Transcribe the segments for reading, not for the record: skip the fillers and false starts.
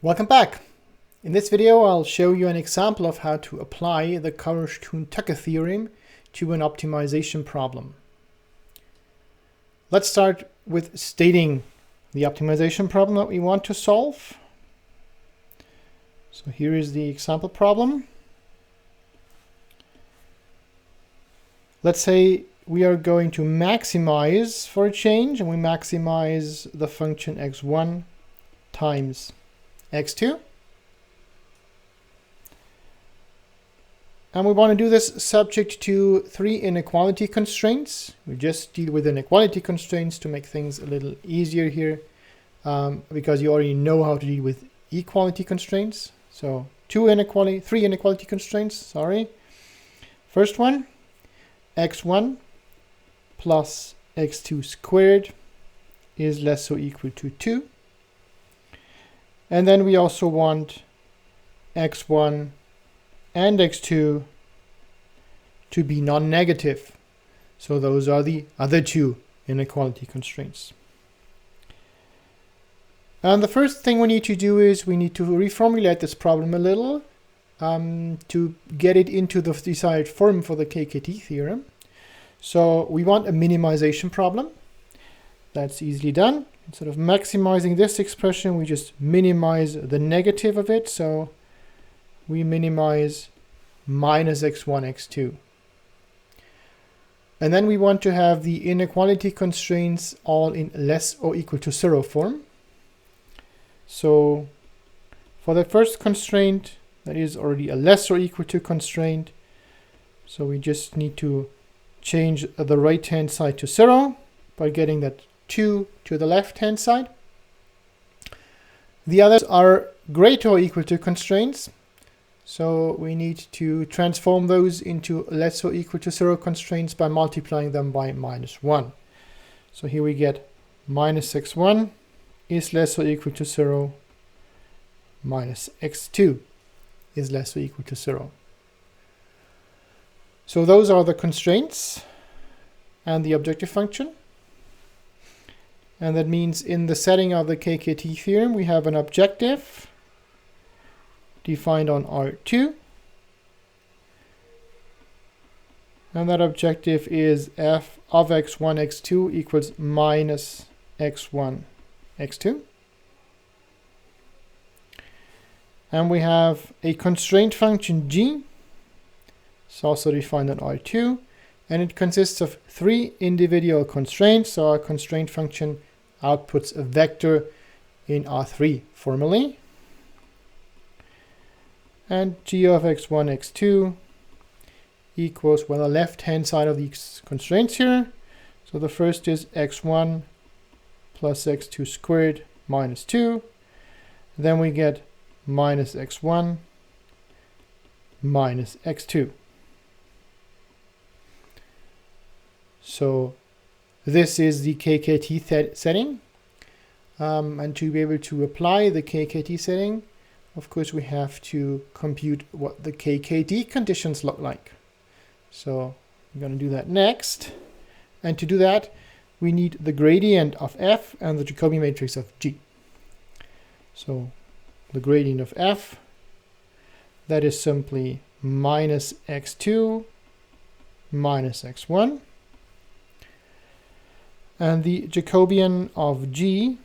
Welcome back. In this video, I'll show you an example of how to apply the KKT theorem to an optimization problem. Let's start with stating the optimization problem that we want to solve. So here is the example problem. Let's say we are going to maximize for a change, and we maximize the function x1 times x2. And we want to do this subject to three inequality constraints. We just deal with inequality constraints to make things a little easier here, because you already know how to deal with equality constraints. So three inequality constraints, sorry. First one, x1 plus x2 squared is less or equal to 2. And then we also want x1 and x2 to be non-negative. So those are the other two inequality constraints. And the first thing we need to do is we need to reformulate this problem a little to get it into the desired form for the KKT theorem. So we want a minimization problem. That's easily done. Instead of maximizing this expression, we just minimize the negative of it. So we minimize minus x1, x2. And then we want to have the inequality constraints all in less or equal to 0 form. So for the first constraint, that is already a less or equal to constraint. So we just need to change the right-hand side to 0 by getting that 2 to the left-hand side. The others are greater or equal to constraints. So we need to transform those into less or equal to 0 constraints by multiplying them by minus 1. So here we get minus x1 is less or equal to 0, minus x2 is less or equal to 0. So those are the constraints and the objective function. And that means in the setting of the KKT theorem, we have an objective defined on R2. And that objective is f of x1, x2 equals minus x1, x2. And we have a constraint function g. It's also defined on R2. And it consists of three individual constraints. So our constraint function outputs a vector in R3 formally. And g of x1, x2 equals, well, the left-hand side of these constraints here. So the first is x1 plus x2 squared minus 2. Then we get minus x1 minus x2. So this is the KKT setting. And to be able to apply the KKT setting, of course, we have to compute what the KKT conditions look like. So I'm going to do that next. And to do that, we need the gradient of f and the Jacobi matrix of G. So the gradient of f, that is simply minus x2 minus x1. And the Jacobian of G,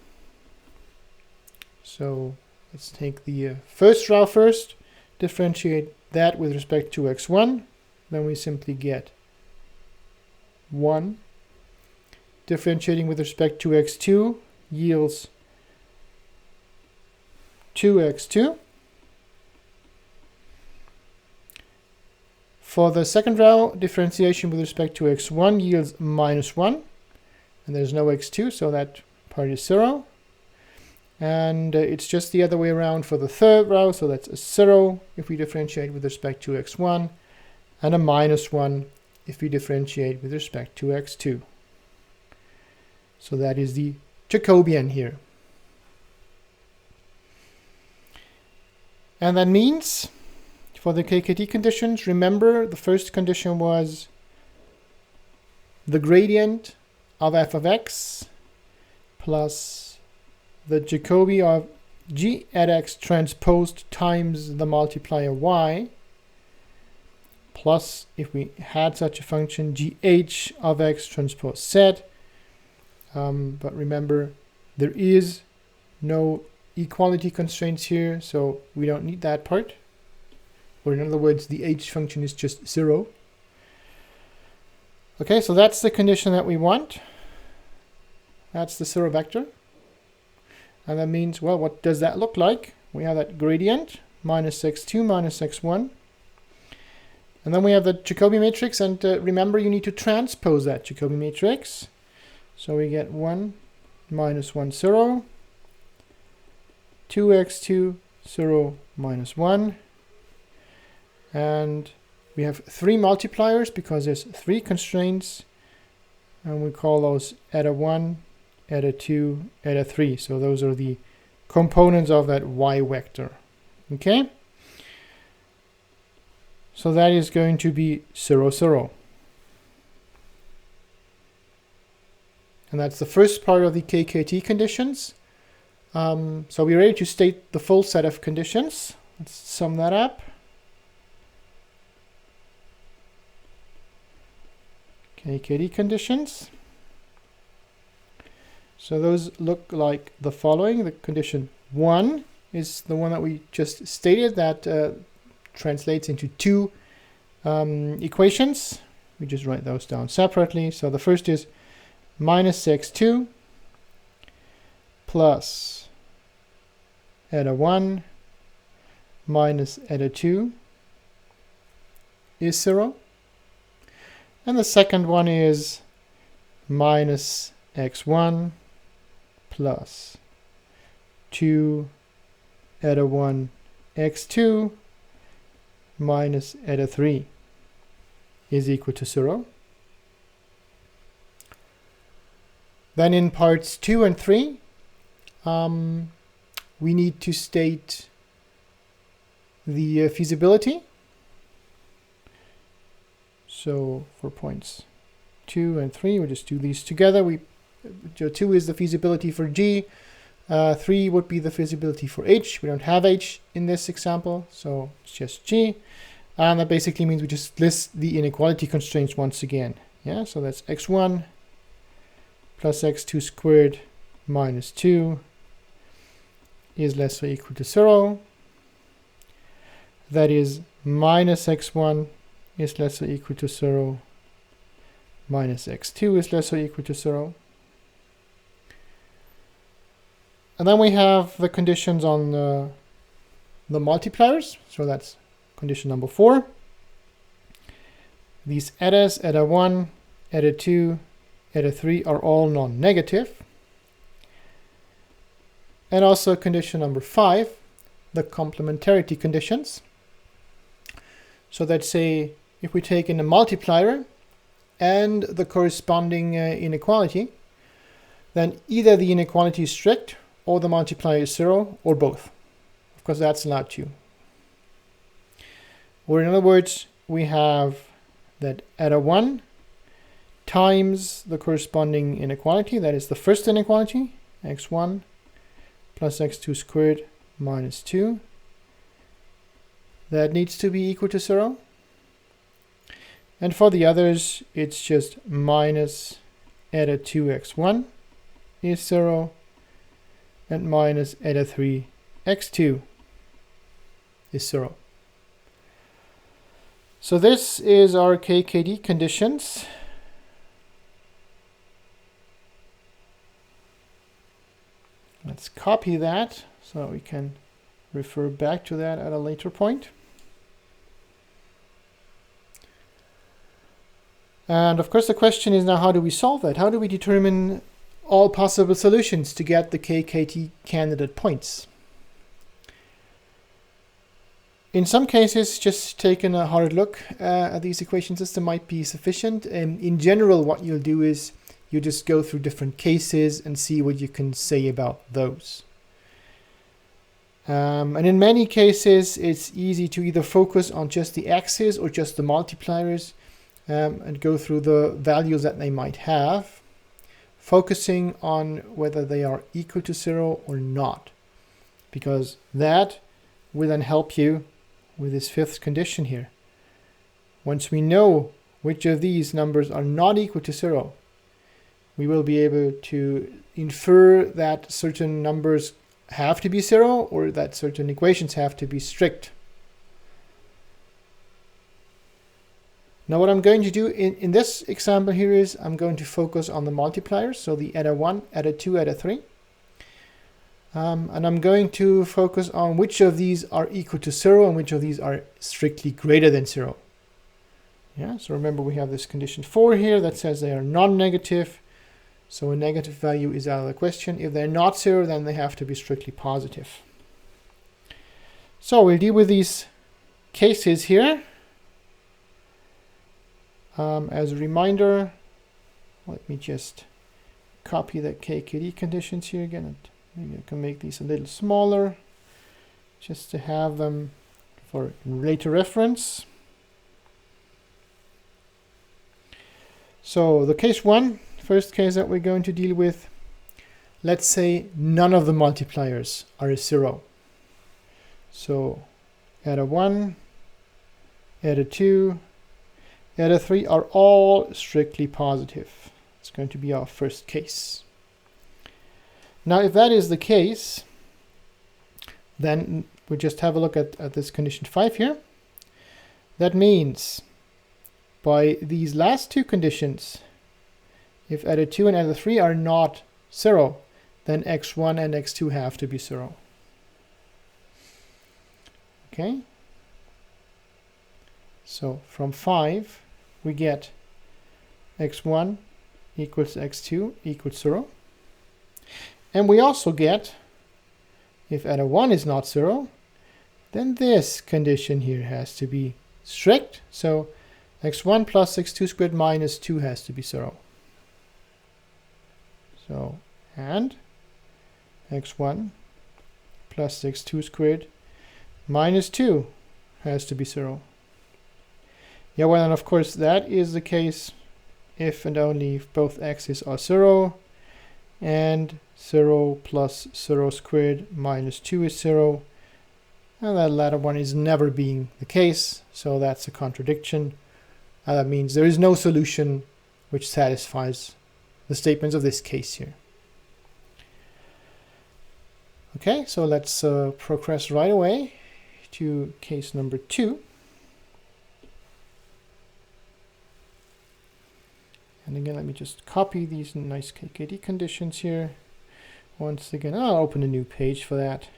so let's take the first row first, differentiate that with respect to x1, then we simply get 1. Differentiating with respect to x2 yields 2x2. For the second row, differentiation with respect to x1 yields minus 1. And there's no x2, so that part is 0. And it's just the other way around for the third row, so that's a 0 if we differentiate with respect to x1, and a minus 1 if we differentiate with respect to x2. So that is the Jacobian here. And that means for the KKT conditions, remember the first condition was the gradient of f of x plus the Jacobi of g at x transposed times the multiplier y, plus, if we had such a function, gh of x transpose z. But remember, there is no equality constraints here, so we don't need that part. Or in other words, the h function is just 0. Okay, so that's the condition that we want. That's the 0 vector. And that means, well, what does that look like? We have that gradient, minus x2 minus x1. And then we have the Jacobi matrix, and remember, you need to transpose that Jacobi matrix. So we get 1, minus 1, 0, 2x2, 0, minus 1. And we have 3 multipliers because there's 3 constraints. And we call those eta 1, eta 2, eta 3. So those are the components of that y vector. Okay? So that is going to be 0, 0. And that's the first part of the KKT conditions. So we're ready to state the full set of conditions. Let's sum that up. KKT conditions. So those look like the following. The condition 1 is the one that we just stated, that translates into 2 equations. We just write those down separately. So the first is minus x2 plus eta 1 minus eta 2 is 0. And the second one is minus x1 plus 2 eta 1 x2 minus eta 3 is equal to 0. Then in parts 2 and 3, we need to state the feasibility. So for points 2 and 3, we'll just do these together. 2 is the feasibility for G. 3 would be the feasibility for H. We don't have H in this example, so it's just G. And that basically means we just list the inequality constraints once again. Yeah, so that's x1 plus x2 squared minus 2 is less or equal to 0. That is minus x1 is less or equal to 0. Minus x2 is less or equal to 0. And then we have the conditions on the multipliers. So that's condition number 4. These etas, eta 1, eta 2, eta 3 are all non-negative. And also condition number 5, the complementarity conditions. So let's say if we take in a multiplier and the corresponding inequality, then either the inequality is strict or the multiplier is 0 or both. Of course, that's allowed too. Or in other words, we have that eta 1 times the corresponding inequality, that is the first inequality, x1 plus x2 squared minus 2. That needs to be equal to 0. And for the others, it's just minus eta 2x1 is 0, and minus eta 3x2 is 0. So this is our KKT conditions. Let's copy that so we can refer back to that at a later point. And of course the question is now, how do we solve that? How do we determine all possible solutions to get the KKT candidate points? In some cases, just taking a hard look at these equation system might be sufficient. In general, what you'll do is you just go through different cases and see what you can say about those. And in many cases, it's easy to either focus on just the x's or just the multipliers and go through the values that they might have, focusing on whether they are equal to 0 or not. because that will then help you with this fifth condition here. Once we know which of these numbers are not equal to 0, we will be able to infer that certain numbers have to be 0 or that certain equations have to be strict. Now what I'm going to do in this example here is I'm going to focus on the multipliers, so the eta 1, eta 2, eta 3. And I'm going to focus on which of these are equal to 0 and which of these are strictly greater than 0. Yeah, so remember we have this condition 4 here that says they are non-negative, so a negative value is out of the question. If they're not 0, then they have to be strictly positive. So we'll deal with these cases here. As a reminder, let me just copy the KKT conditions here again. Maybe I can make these a little smaller just to have them for later reference. So the case 1, first case that we're going to deal with, let's say none of the multipliers are a 0. So eta 1, eta 2, eta 3 are all strictly positive. It's going to be our first case. Now, if that is the case, then we just have a look at this condition 5 here. That means by these last two conditions, if eta 2 and eta 3 are not 0, then x1 and x2 have to be 0. Okay? So from 5, we get x1 equals x2 equals 0. And we also get, if eta 1 is not 0, then this condition here has to be strict. So x1 plus x2 squared minus 2 has to be 0. So, and x1 plus x2 squared minus 2 has to be 0. Yeah, well, and of course that is the case if and only if both x's are 0 and 0 plus 0 squared minus 2 is 0. And that latter one is never being the case, so that's a contradiction. That means there is no solution which satisfies the statements of this case here. Okay, so let's progress right away to case number 2. And again, let me just copy these nice KKT conditions here. Once again, I'll open a new page for that.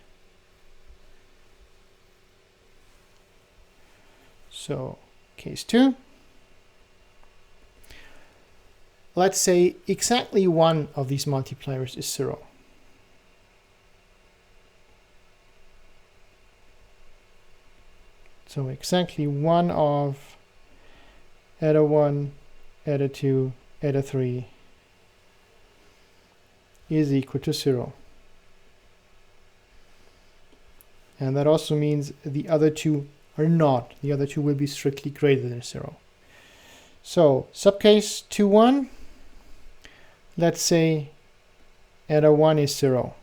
So, case 2. Let's say exactly one of these multipliers is 0. So exactly one of eta 1, eta 2, eta 3 is equal to 0. And that also means the other two are not. The other two will be strictly greater than 0. So subcase 2.1, let's say eta 1 is 0.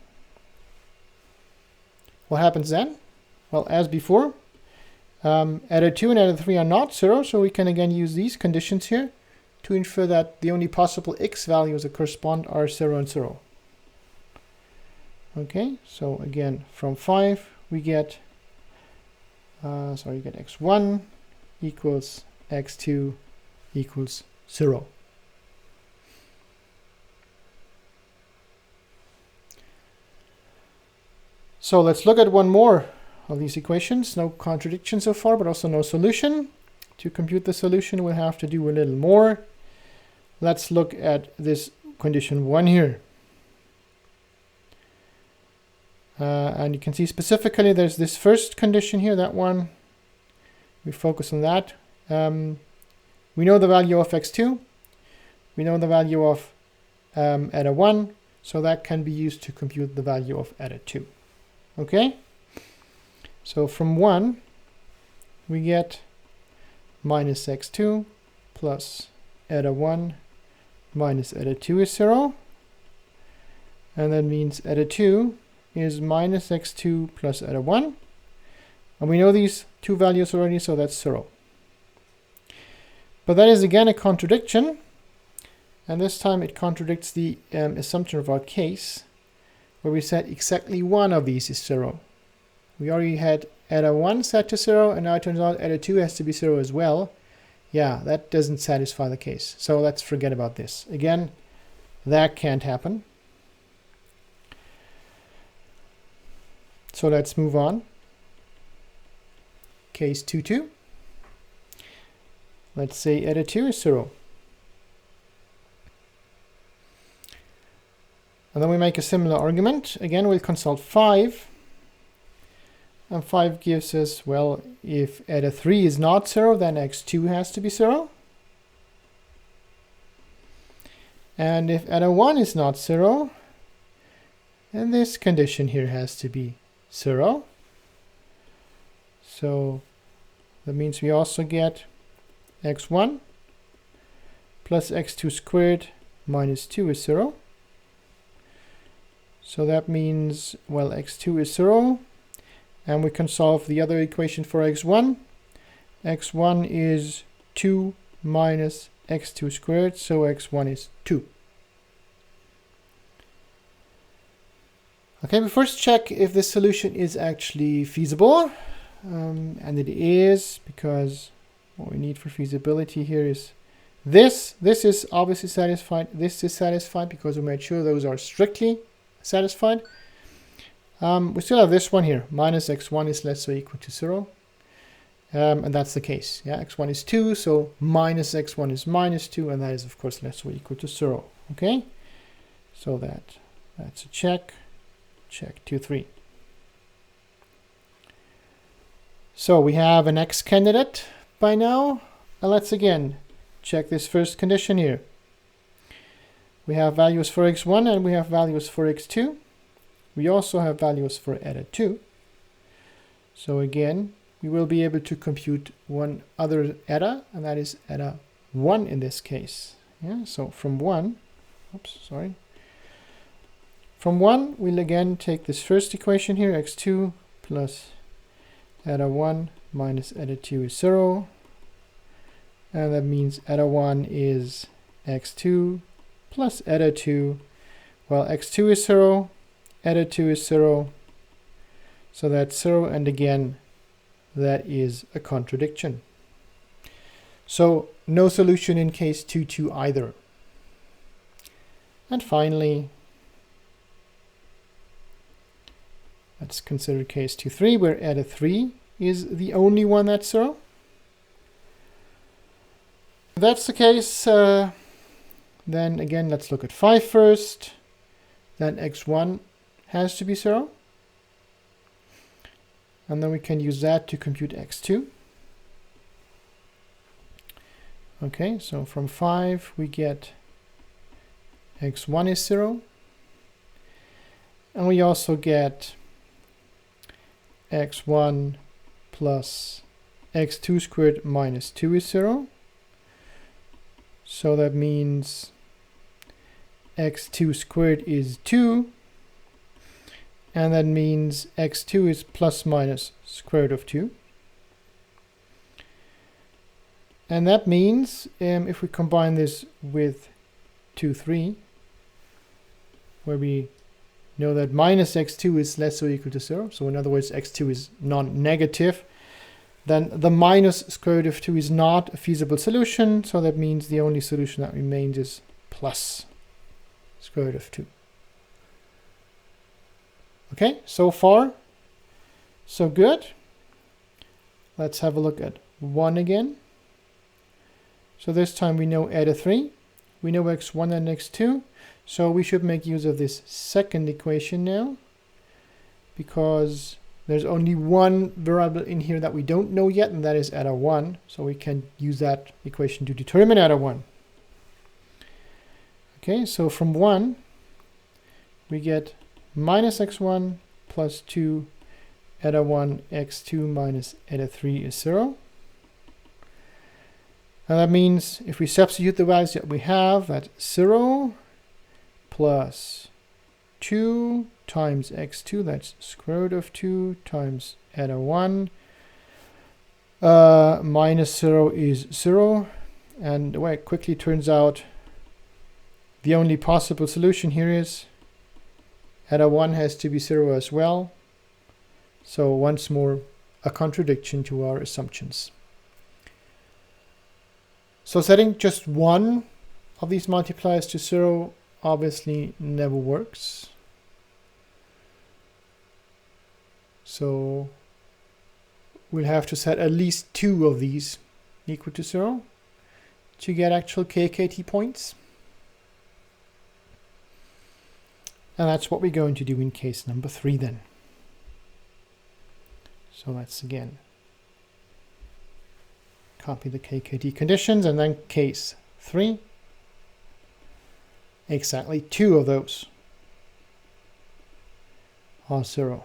What happens then? Well, as before, eta 2 and eta 3 are not 0, so we can again use these conditions here to infer that the only possible x values that correspond are 0 and 0. Okay, so again, from 5 we get, get x1 equals x2 equals 0. So let's look at one more of these equations. No contradiction so far, but also no solution. To compute the solution, we'll have to do a little more. Let's look at this condition 1 here. And you can see specifically there's this first condition here, that one. We focus on that. We know the value of x2. We know the value of eta 1. So that can be used to compute the value of eta 2. Okay? So from 1, we get minus x2 plus eta 1 minus eta 2 is 0. And that means eta 2 is minus x2 plus eta 1. And we know these two values already, so that's 0. But that is again a contradiction. And this time it contradicts the assumption of our case, where we said exactly one of these is 0. We already had eta 1 set to 0, and now it turns out eta 2 has to be 0 as well. Yeah, that doesn't satisfy the case. So let's forget about this. Again, that can't happen. So let's move on. Case 2.2. Let's say eta 2 is 0. And then we make a similar argument. Again, we'll consult 5. And 5 gives us, well, if eta 3 is not 0, then x2 has to be 0. And if eta 1 is not 0, then this condition here has to be 0. So that means we also get x1 plus x2 squared minus 2 is 0. So that means, well, x2 is 0. And we can solve the other equation for x1. x1 is 2 minus x2 squared, so x1 is 2. Okay, we first check if this solution is actually feasible. And it is, because what we need for feasibility here is this. This is obviously satisfied. This is satisfied because we made sure those are strictly satisfied. We still have this one here. Minus x1 is less or equal to 0. And that's the case. Yeah, x1 is 2, so minus x1 is minus 2, and that is, of course, less or equal to 0. Okay? So that's a check. Check 2, 3. So we have an x candidate by now. And let's again check this first condition here. We have values for x1 and we have values for x2. We also have values for eta 2. So again, we will be able to compute one other eta, and that is eta 1 in this case. Yeah, so from 1, from 1, we'll again take this first equation here, x2 plus eta 1 minus eta 2 is 0. And that means eta 1 is x2 plus eta 2. Well, x2 is 0, eta 2 is 0. So that's 0, and again, that is a contradiction. So no solution in case 2.2 either. And finally, let's consider case 2.3, where eta 3 is the only one that's 0. If that's the case, then again, let's look at 5 first. Then x1 has to be 0. And then we can use that to compute x2. Okay, so from 5 we get x1 is 0. And we also get x1 plus x2 squared minus 2 is 0. So that means x2 squared is 2. And that means x2 is plus minus square root of 2. And that means if we combine this with 2.3, where we know that minus x2 is less or equal to 0, so in other words x2 is non-negative, then the minus square root of 2 is not a feasible solution, so that means the only solution that remains is plus square root of 2. Okay, so far, so good. Let's have a look at 1 again. So this time we know eta 3, we know x1 and x2, so we should make use of this second equation now, because there's only one variable in here that we don't know yet, and that is eta 1, so we can use that equation to determine eta 1. Okay, so from 1, we get minus x1 plus 2 eta 1 x2 minus eta 3 is 0. And that means if we substitute the values that we have, that's 0 plus 2 times x2, that's square root of 2 times eta 1 minus 0 is 0. And the way it quickly turns out, the only possible solution here is eta 1 has to be 0 as well. So once more, a contradiction to our assumptions. So setting just one of these multipliers to 0 obviously never works. So we'll have to set at least 2 of these equal to 0 to get actual KKT points. And that's what we're going to do in case number 3 then. So let's again copy the KKT conditions, and then case 3. Exactly 2 of those are 0.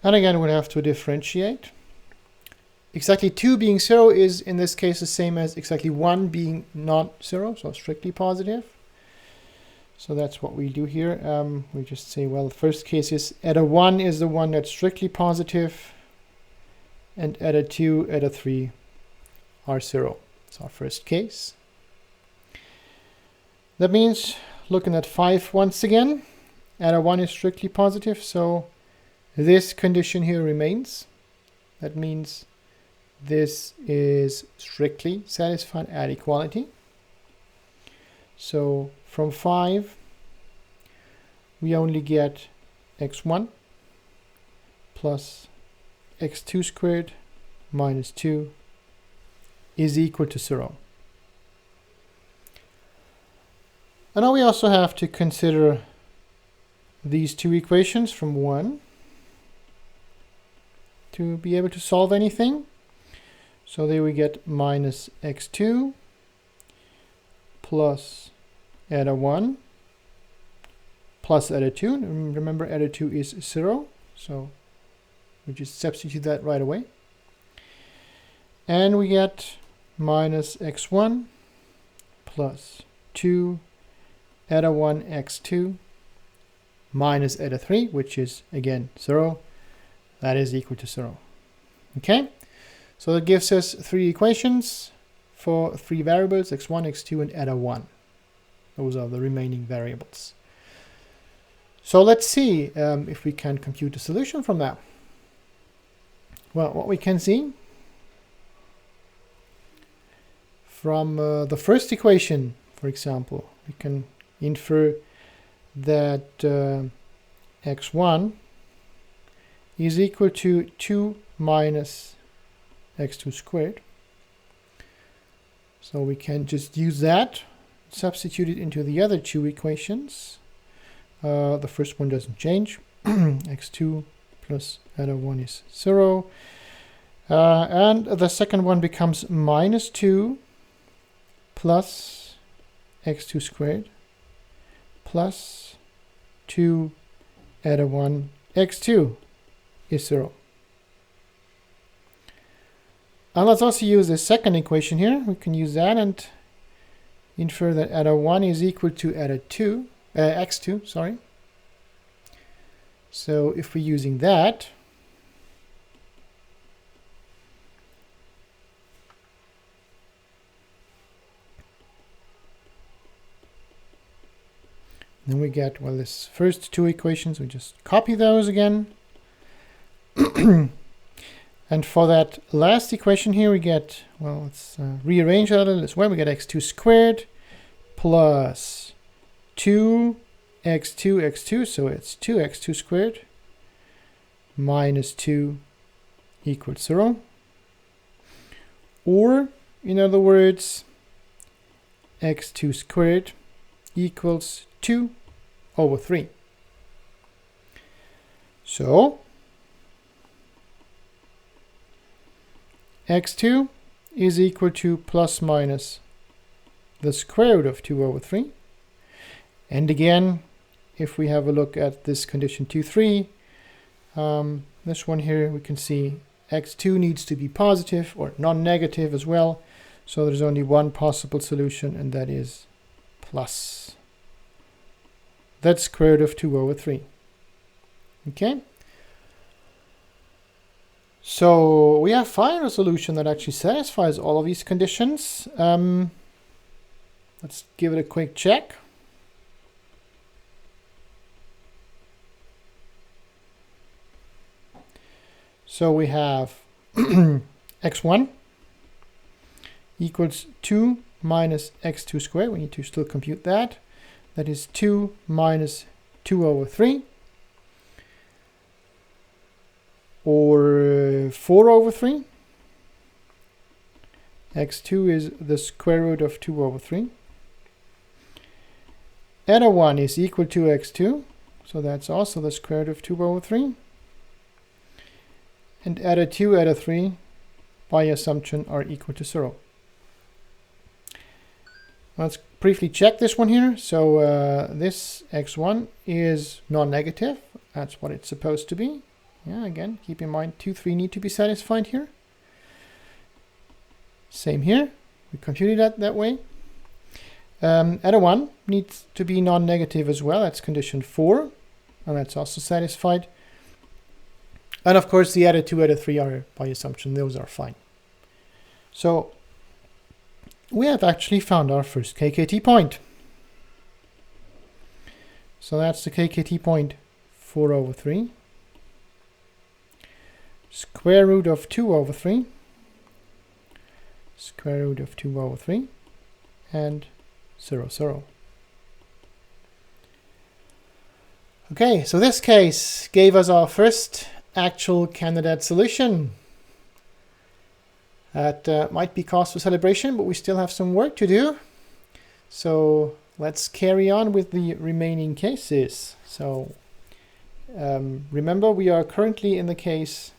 And again, we'll have to differentiate. Exactly 2 being 0 is in this case the same as exactly 1 being not 0, so strictly positive. So that's what we do here. We just say, well, the first case is eta 1 is the one that's strictly positive, and eta 2, eta 3 are 0. It's our first case. That means, looking at 5 once again, eta 1 is strictly positive, so this condition here remains. That means this is strictly satisfied at equality. So from 5, we only get x1 plus x2 squared minus 2 is equal to 0. And now we also have to consider these 2 equations from 1 to be able to solve anything. So there we get minus x2 plus eta 1 plus eta 2. Remember, eta 2 is 0, so we just substitute that right away. And we get minus x1 plus 2 eta 1 x2 minus eta 3, which is again 0. That is equal to 0. Okay? So that gives us 3 equations for 3 variables, x1, x2, and eta 1. Those are the remaining variables. So let's see if we can compute a solution from that. Well, what we can see from the first equation, for example, we can infer that x1 is equal to 2 minus x2 squared. So we can just use that, substitute it into the other 2 equations. The first one doesn't change. x2 plus eta 1 is 0. And the second one becomes minus 2 plus x2 squared plus 2 eta 1 x2 is 0. And let's also use the second equation here. We can use that and infer that eta 1 is equal to eta 2, x2, sorry. So if we're using that, then we get, well, this first 2 equations, we just copy those again. And for that last equation here, we get, well, let's rearrange that a little as well. We get x2 squared plus 2 x2 x2, so it's 2x2 squared minus 2 equals 0. Or, in other words, x2 squared equals 2 over 3. So x2 is equal to plus minus the square root of 2 over 3. And again, if we have a look at this condition 2, 3, this one here, we can see x2 needs to be positive or non-negative as well. So there's only one possible solution, and that is plus. That's square root of 2 over 3. Okay. So we have found a solution that actually satisfies all of these conditions. Let's give it a quick check. So we have x1 equals 2 minus x2 squared. We need to still compute that. That is 2 minus 2 over 3. Or 4 over 3. x2 is the square root of 2 over 3. Eta 1 is equal to x2. So that's also the square root of 2 over 3. And eta 2, eta 3, by assumption, are equal to 0. Let's briefly check this one here. So this x1 is non-negative. That's what it's supposed to be. Yeah, again, keep in mind 2, 3 need to be satisfied here. Same here. We computed that way. Eta 1 needs to be non-negative as well. That's condition 4. And that's also satisfied. And of course, the eta 2, eta 3 are, by assumption, those are fine. So we have actually found our first KKT point. So that's the KKT point 4 over 3. Square root of 2 over 3. Square root of 2 over 3. And 0, 0. Okay, so this case gave us our first actual candidate solution. That might be cause for celebration, but we still have some work to do. So let's carry on with the remaining cases. So remember, we are currently in the case,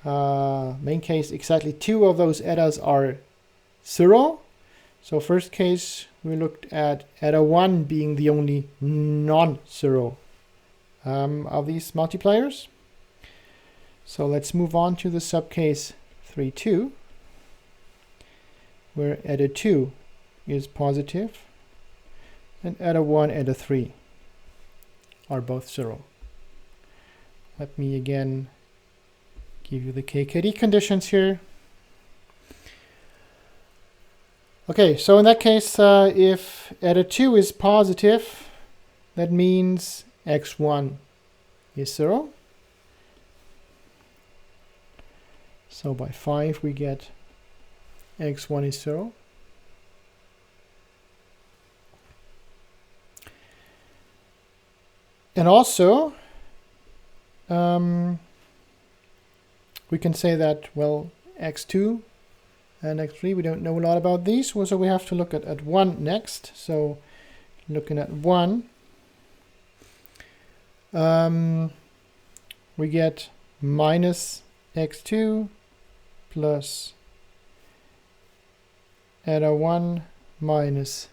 main case, exactly 2 of those etas are 0. So first case, we looked at eta 1 being the only non-0 of these multipliers. So let's move on to the subcase 3, 2, where eta 2 is positive and eta 1, eta 3 are both 0. Let me again give you the KKT conditions here. Okay, so in that case, if eta 2 is positive, that means x1 is 0. So by 5 we get x1 is 0. And also we can say that, well, x2 and x3, we don't know a lot about these, so we have to look at 1 next. So looking at 1, we get minus x2 plus eta 1 minus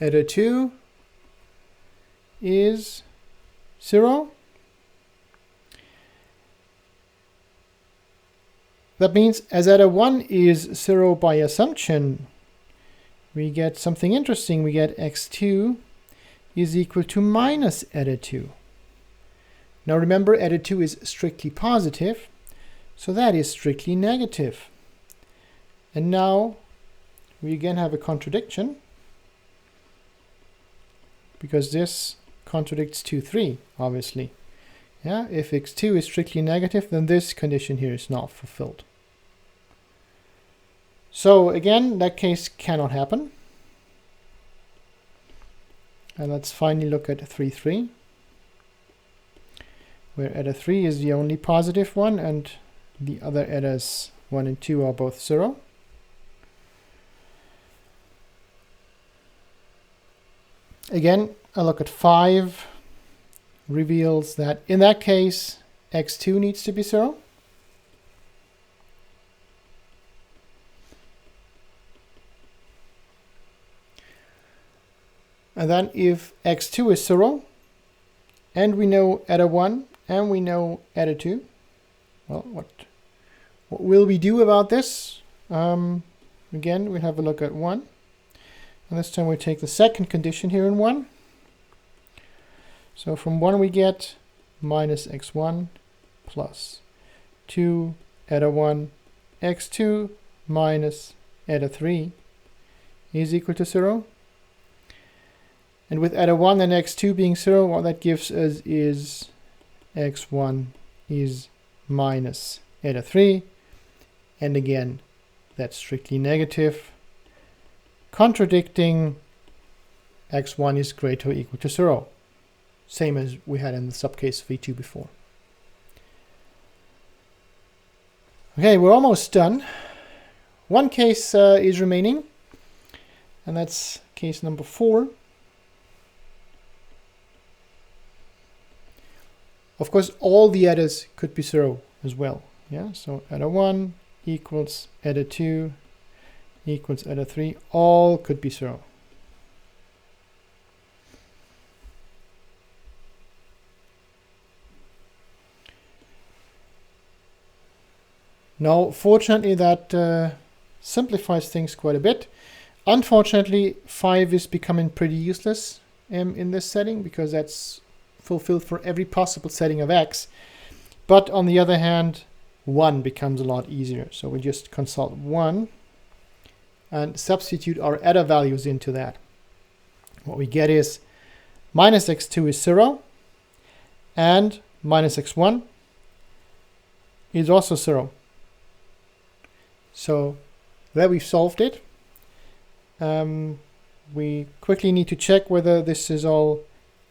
eta 2 is 0. That means as eta 1 is 0 by assumption, we get something interesting. We get x2 is equal to minus eta 2. Now remember, eta 2 is strictly positive, so that is strictly negative. And now we again have a contradiction, because this contradicts 2, 3, obviously. Yeah, if x2 is strictly negative, then this condition here is not fulfilled. So again, that case cannot happen. And let's finally look at 3, 3, where eta 3 is the only positive one, and the other etas 1 and 2 are both 0. Again, a look at 5 reveals that in that case, x2 needs to be 0. And then if x2 is 0, and we know eta 1, and we know eta 2, well, what will we do about this? Again, we'll have a look at 1. And this time we take the second condition here in 1. So from 1 we get minus x1 plus 2 eta 1 x2 minus eta 3 is equal to 0. And with eta 1 and x2 being 0, what that gives us is x1 is minus eta 3. And again, that's strictly negative, contradicting x1 is greater or equal to 0. Same as we had in the subcase v2 before. Okay, we're almost done. One case is remaining, and that's case number 4. Of course, all the etas could be 0 as well. Yeah, so eta 1 equals eta 2 equals eta 3, all could be 0. Now, fortunately, that simplifies things quite a bit. Unfortunately, 5 is becoming pretty useless in this setting because that's fulfilled for every possible setting of x. But on the other hand, 1 becomes a lot easier. So we just consult 1 and substitute our eta values into that. What we get is minus x2 is 0, and minus x1 is also 0. So there we've solved it. We quickly need to check whether this is all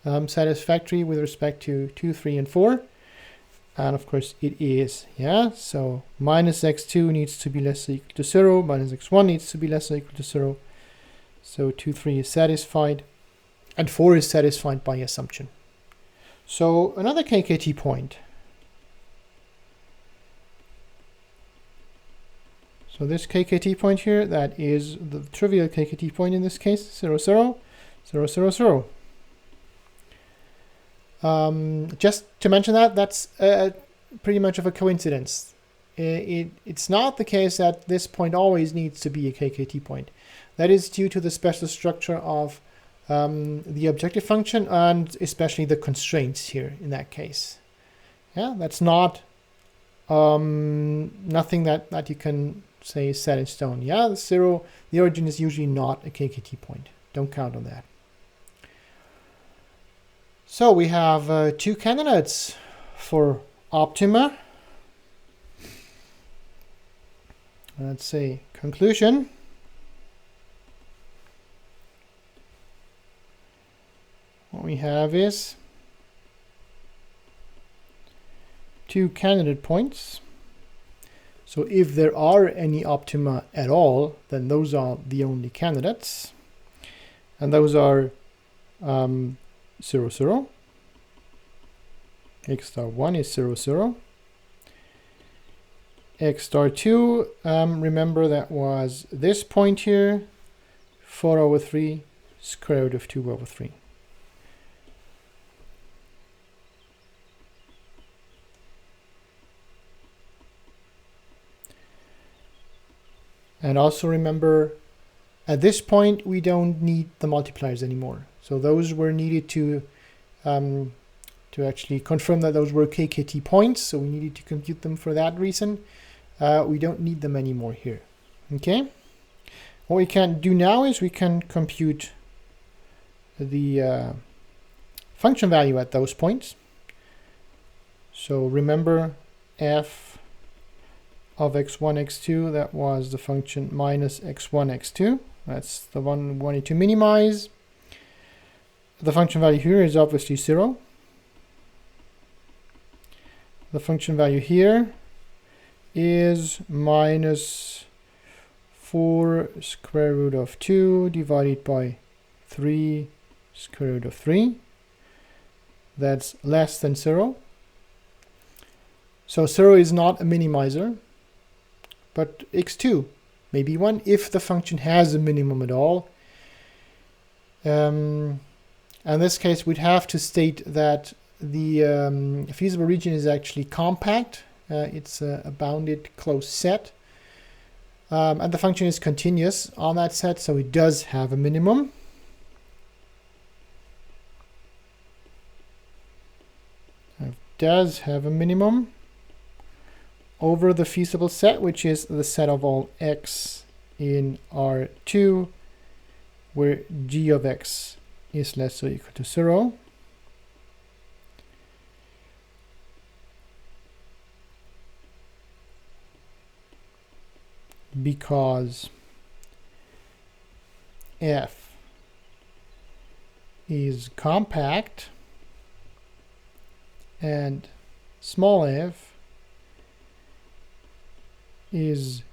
satisfactory with respect to 2, 3, and 4. And of course it is, yeah? So minus x2 needs to be less or equal to 0, minus x1 needs to be less or equal to 0. So 2, 3 is satisfied, and 4 is satisfied by assumption. So another KKT point. So this KKT point here, that is the trivial KKT point in this case, 0, 0, 0, 0, 0. Just to mention that, that's pretty much of a coincidence. It's not the case that this point always needs to be a KKT point. That is due to the special structure of the objective function and especially the constraints here in that case. Yeah, that's not nothing that you can say is set in stone. Yeah, the origin is usually not a KKT point. Don't count on that. So we have 2 candidates for optima. Let's say conclusion. What we have is 2 candidate points. So if there are any optima at all, then those are the only candidates. And those are 0, 0. X star 1 is 0, 0. X star 2, remember that was this point here, 4 over 3, square root of 2 over 3. And also remember, at this point, we don't need the multipliers anymore. So those were needed to actually confirm that those were KKT points. So we needed to compute them for that reason. We don't need them anymore here. Okay. What we can do now is we can compute the function value at those points. So remember f of x1, x2, that was the function minus x1, x2. That's the one we wanted to minimize. The function value here is obviously 0. The function value here is minus 4 square root of 2 divided by 3 square root of 3. That's less than 0. So 0 is not a minimizer, but x2 may be 1 if the function has a minimum at all. In this case, we'd have to state that the feasible region is actually compact. It's a bounded closed set. And the function is continuous on that set, so it does have a minimum. It does have a minimum over the feasible set, which is the set of all x in R2, where g of x is less or equal to 0. Because f is compact and small f is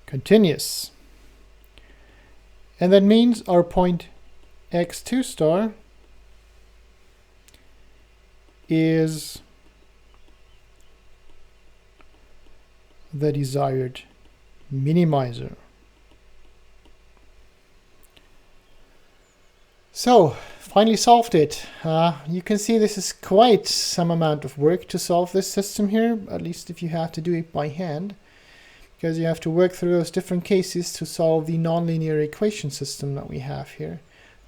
continuous. And that means our point x2 star is the desired minimizer. So, finally solved it. You can see this is quite some amount of work to solve this system here, at least if you have to do it by hand, because you have to work through those different cases to solve the nonlinear equation system that we have here,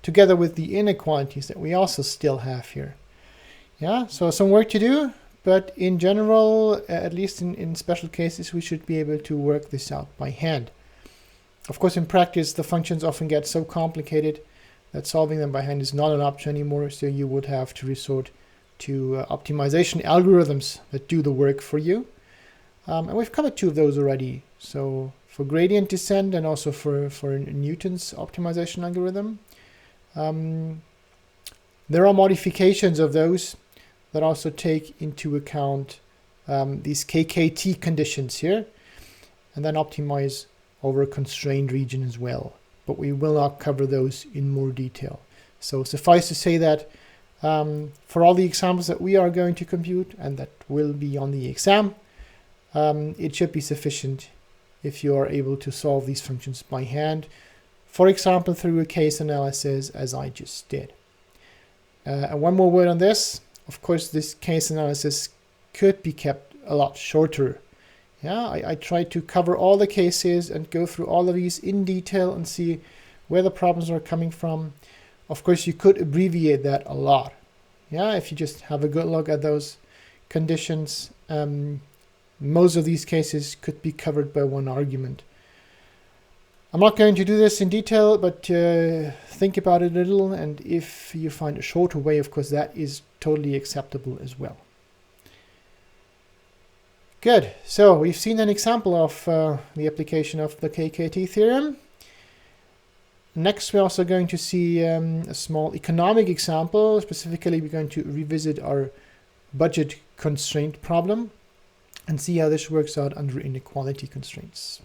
together with the inequalities that we also still have here. Yeah, so some work to do. But in general, at least in special cases, we should be able to work this out by hand. Of course, in practice, the functions often get so complicated that solving them by hand is not an option anymore. So you would have to resort to optimization algorithms that do the work for you. And we've covered two of those already. So for gradient descent and also for Newton's optimization algorithm. There are modifications of those that also take into account these KKT conditions here, and then optimize over a constrained region as well. But we will not cover those in more detail. So suffice to say that for all the examples that we are going to compute and that will be on the exam, it should be sufficient if you are able to solve these functions by hand, for example, through a case analysis as I just did. And one more word on this. Of course, this case analysis could be kept a lot shorter. Yeah, I tried to cover all the cases and go through all of these in detail and see where the problems are coming from. Of course, you could abbreviate that a lot. Yeah, if you just have a good look at those conditions, most of these cases could be covered by one argument. I'm not going to do this in detail, but think about it a little, and if you find a shorter way, of course, that is totally acceptable as well. Good, so we've seen an example of the application of the KKT theorem. Next, we're also going to see a small economic example. Specifically, we're going to revisit our budget constraint problem and see how this works out under inequality constraints.